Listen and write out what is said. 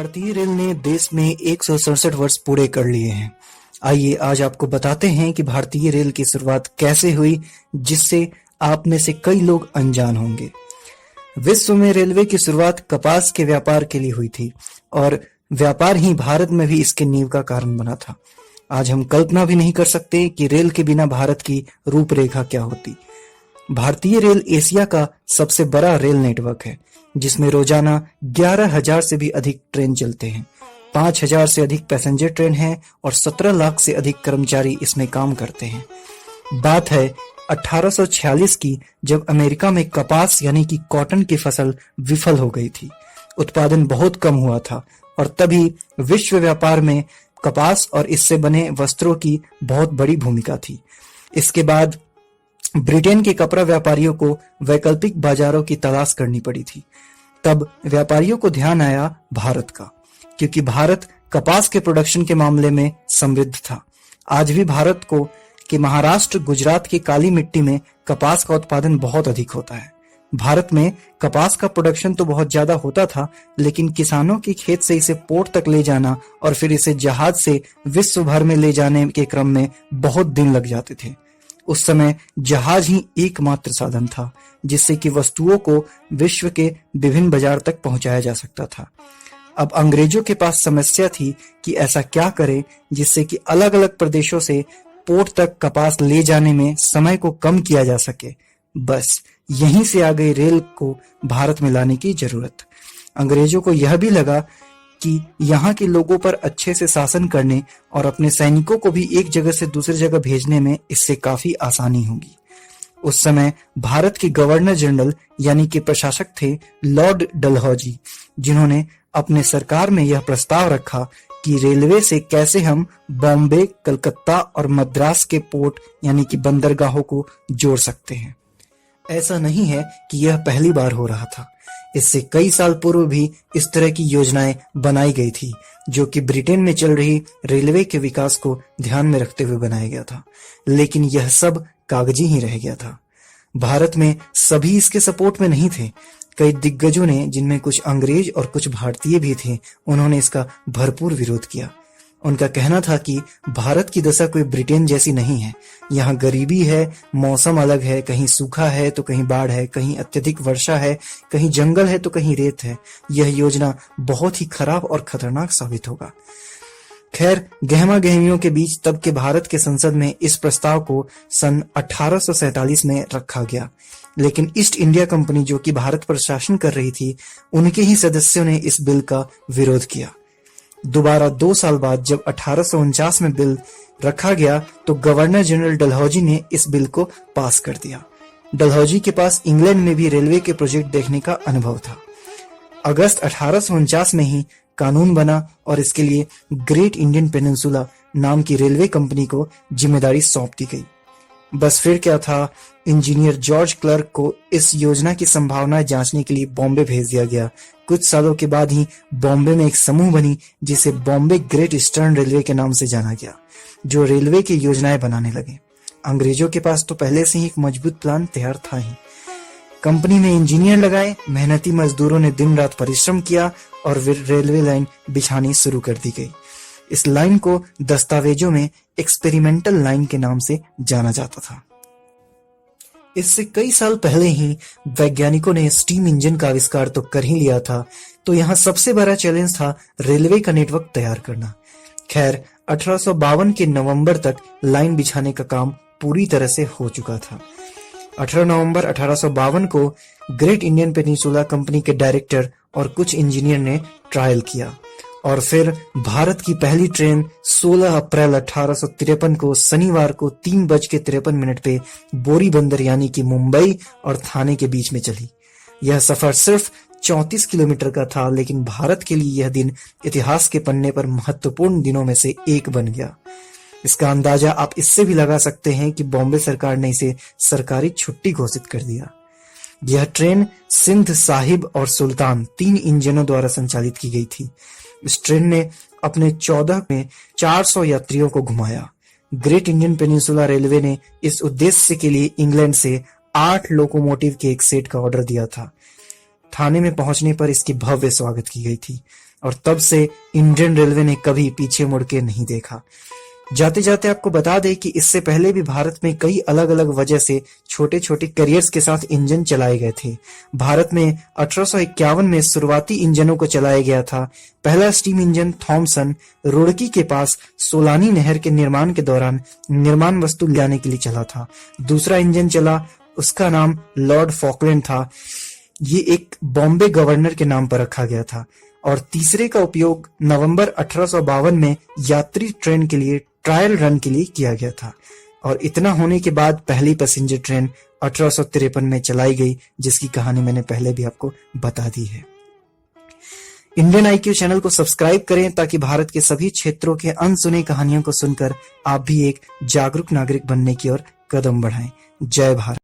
भारतीय रेल ने देश में 167 वर्ष पूरे कर लिए हैं। आइए आज आपको बताते हैं कि भारतीय रेल की शुरुआत कैसे हुई, जिससे आप में से कई लोग अनजान होंगे। विश्व में रेलवे की शुरुआत कपास के व्यापार के लिए हुई थी और व्यापार ही भारत में भी इसके नींव का कारण बना था। आज हम कल्पना भी नहीं कर सकते कि रेल के बिना भारत की रूपरेखा क्या होती। भारतीय रेल एशिया का सबसे बड़ा रेल नेटवर्क है, जिसमें रोजाना 11,000 से भी अधिक ट्रेन चलते हैं। 5,000 से अधिक पैसेंजर ट्रेन हैं और 17 लाख से अधिक कर्मचारी इसमें काम करते हैं। बात है 1846 की, जब अमेरिका में कपास यानी कि कॉटन की फसल विफल हो गई थी। उत्पादन बहुत कम हुआ था और तभी विश्व व्यापार में कपास और इससे बने वस्त्रों की बहुत बड़ी भूमिका थी। इसके बाद ब्रिटेन के कपड़ा व्यापारियों को वैकल्पिक बाजारों की तलाश करनी पड़ी थी। तब व्यापारियों को ध्यान आया भारत का, क्योंकि भारत कपास के प्रोडक्शन के मामले में समृद्ध था। आज भी भारत को कि महाराष्ट्र, गुजरात की काली मिट्टी में कपास का उत्पादन बहुत अधिक होता है। भारत में कपास का प्रोडक्शन तो बहुत ज्यादा होता था, लेकिन किसानों के खेत से इसे पोर्ट तक ले जाना और फिर इसे जहाज से विश्व भर में ले जाने के क्रम में बहुत दिन लग जाते थे। उस समय जहाज ही एकमात्र साधन था जिससे कि वस्तुओं को विश्व के विभिन्न बाजार तक पहुंचाया जा सकता था। अब अंग्रेजों के पास समस्या थी कि ऐसा क्या करें जिससे कि अलग अलग प्रदेशों से पोर्ट तक कपास ले जाने में समय को कम किया जा सके। बस यहीं से आ गई रेल को भारत में लाने की जरूरत। अंग्रेजों को यह भी लगा कि यहाँ के लोगों पर अच्छे से शासन करने और अपने सैनिकों को भी एक जगह से दूसरी जगह भेजने में इससे काफी आसानी होगी। उस समय भारत के गवर्नर जनरल यानी कि प्रशासक थे लॉर्ड डलहौजी, जिन्होंने अपने सरकार में यह प्रस्ताव रखा कि रेलवे से कैसे हम बॉम्बे, कलकत्ता और मद्रास के पोर्ट यानी कि बंदरगाहों को जोड़ सकते हैं। ऐसा नहीं है कि यह पहली बार हो रहा था। इससे कई साल पूर्व भी इस तरह की योजनाएं बनाई गई थी, जो कि ब्रिटेन में चल रही रेलवे के विकास को ध्यान में रखते हुए बनाया गया था, लेकिन यह सब कागजी ही रह गया था। भारत में सभी इसके सपोर्ट में नहीं थे। कई दिग्गजों ने, जिनमें कुछ अंग्रेज और कुछ भारतीय भी थे, उन्होंने इसका भरपूर विरोध किया। उनका कहना था कि भारत की दशा कोई ब्रिटेन जैसी नहीं है। यहाँ गरीबी है, मौसम अलग है, कहीं सूखा है तो कहीं बाढ़ है, कहीं अत्यधिक वर्षा है, कहीं जंगल है तो कहीं रेत है। यह योजना बहुत ही खराब और खतरनाक साबित होगा। खैर, गहमा गहमियों के बीच तब के भारत के संसद में इस प्रस्ताव को सन 1847 में रखा गया, लेकिन ईस्ट इंडिया कंपनी, जो कि भारत पर शासन कर रही थी, उनके ही सदस्यों ने इस बिल का विरोध किया। दोबारा 2 साल बाद जब 1849 में बिल रखा गया तो गवर्नर जनरल डलहौजी ने इस बिल को पास कर दिया। डलहौजी के पास इंग्लैंड में भी रेलवे के प्रोजेक्ट देखने का अनुभव था। अगस्त 1849 में ही कानून बना और इसके लिए ग्रेट इंडियन पेनिनसुला नाम की रेलवे कंपनी को जिम्मेदारी सौंप दी गई। बस फिर क्या था, इंजीनियर जॉर्ज क्लर्क को इस योजना की संभावनाएं जांचने के लिए बॉम्बे भेज दिया गया। कुछ सालों के बाद ही बॉम्बे में एक समूह बनी जिसे बॉम्बे ग्रेट ईस्टर्न रेलवे के नाम से जाना गया, जो रेलवे की योजनाएं बनाने लगे। अंग्रेजों के पास तो पहले से ही एक मजबूत प्लान तैयार था ही। कंपनी में इंजीनियर लगाए, मेहनती मजदूरों ने दिन रात परिश्रम किया और रेलवे लाइन बिछानी शुरू कर दी गई। इस लाइन को दस्तावेजों में एक्सपेरिमेंटल लाइन के नाम से जाना जाता था। इससे कई साल पहले ही वैज्ञानिकों ने स्टीम इंजन का आविष्कार तो कर ही लिया था, तो यहाँ सबसे बड़ा चैलेंज था रेलवे का नेटवर्क तैयार करना। खैर, 1852 के नवंबर तक लाइन बिछाने का काम पूरी तरह से हो चुका था। 18 नवंबर 1852 को ग्रेट इंडियन पेनिनसुला कंपनी के डायरेक्टर और कुछ इंजीनियर ने ट्रायल किया और फिर भारत की पहली ट्रेन 16 अप्रैल 1853 को शनिवार को 3:53 पे बोरी बंदर यानी कि मुंबई और थाने के बीच में चली। यह सफर सिर्फ 34 किलोमीटर का था, लेकिन भारत के लिए यह दिन इतिहास के पन्ने पर महत्वपूर्ण दिनों में से एक बन गया। इसका अंदाजा आप इससे भी लगा सकते हैं कि बॉम्बे सरकार ने इसे सरकारी छुट्टी घोषित कर दिया। यह ट्रेन सिंध, साहिब और सुल्तान 3 इंजनों द्वारा संचालित की गई थी। इस ट्रेन ने अपने 14 में 400 यात्रियों को घुमाया। ग्रेट इंडियन पेनिनसुला रेलवे ने इस उद्देश्य के लिए इंग्लैंड से 8 लोकोमोटिव के एक सेट का ऑर्डर दिया था। थाने में पहुंचने पर इसकी भव्य स्वागत की गई थी। और तब से इंडियन रेलवे ने कभी पीछे मुड़ के नहीं देखा। जाते जाते आपको बता दें कि इससे पहले भी भारत में कई अलग अलग वजह से छोटे छोटे करियर्स के साथ इंजन चलाए गए थे। भारत में 1851 में शुरुआती इंजनों को चलाया गया था। पहला स्टीम इंजन थॉमसन रुड़की के पास सोलानी नहर के निर्माण के दौरान निर्माण वस्तु लाने के लिए चला था। दूसरा इंजन चला, उसका नाम लॉर्ड फॉकलैंड था। ये एक बॉम्बे गवर्नर के नाम पर रखा गया था। और तीसरे का उपयोग नवंबर 1852 में यात्री ट्रेन के लिए ट्रायल रन के लिए किया गया था। और इतना होने के बाद पहली पैसेंजर ट्रेन 1853 में चलाई गई, जिसकी कहानी मैंने पहले भी आपको बता दी है। इंडियन आईक्यू चैनल को सब्सक्राइब करें ताकि भारत के सभी क्षेत्रों के अनसुनी कहानियों को सुनकर आप भी एक जागरूक नागरिक बनने की ओर कदम बढ़ाएं। जय भारत।